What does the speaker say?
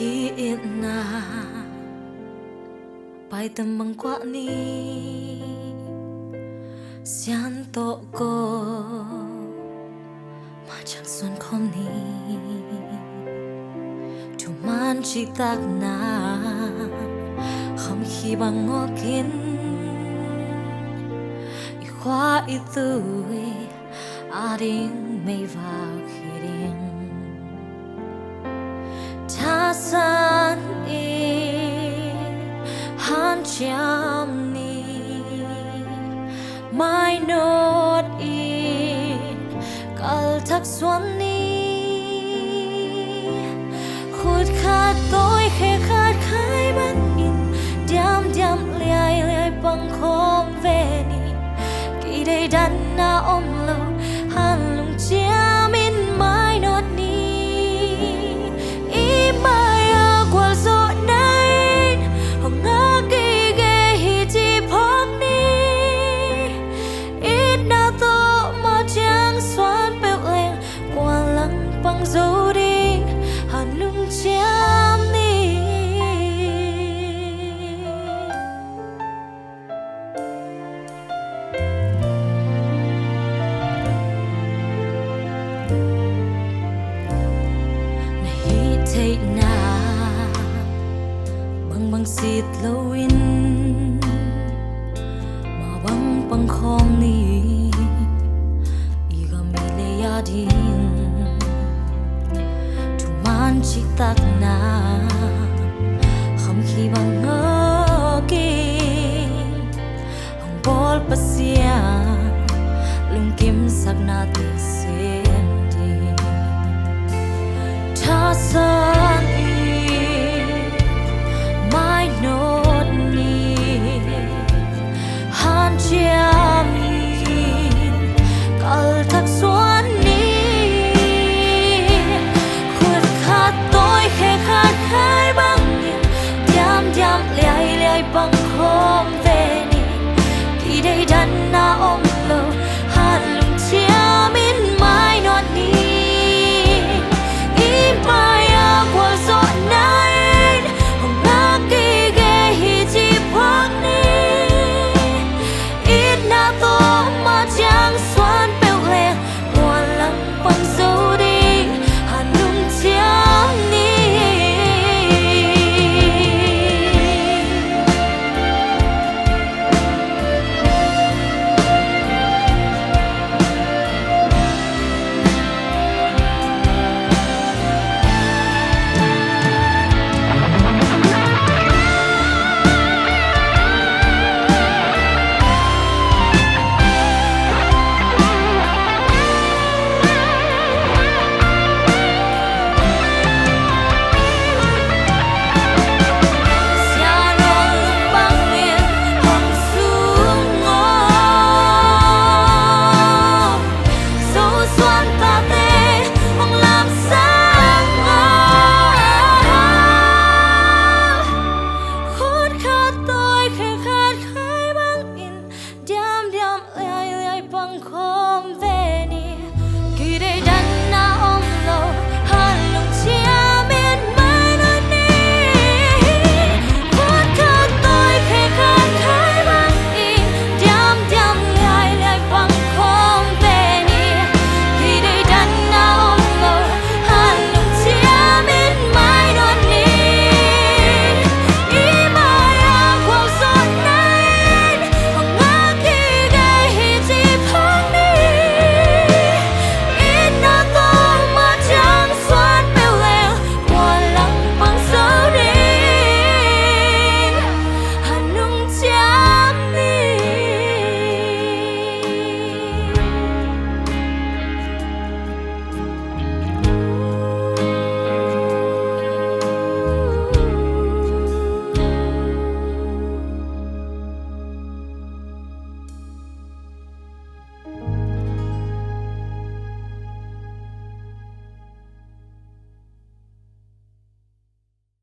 khi yên na bay tầm bằng quá ni xian to cô mà chẳng xuân không ni chủ man chỉ tạc na không khi bằng ngó kín i khóa i tuổi a đình mây vào khi đình ta san i han cham ni mai nốt i kal thắc xuân ni khut khát tôi khẽ khát khai mắt in diam diam liai liai bằng khom về ni kỳ đây đan na ôm lâu han lung chia min mai nốt ni i mai a qual zo nai hong nga kỳ ghê hi chi phok ni ít na to mà chẳng xoan bèo leng qua lăng bằng dấu đi han lung chiam ni thấy na băng xịt lâu in mà băng khom ni iga mi le ya din tu man chỉ tak na không khi băng ngơ ki hong bol pasia lung kim sak na ti se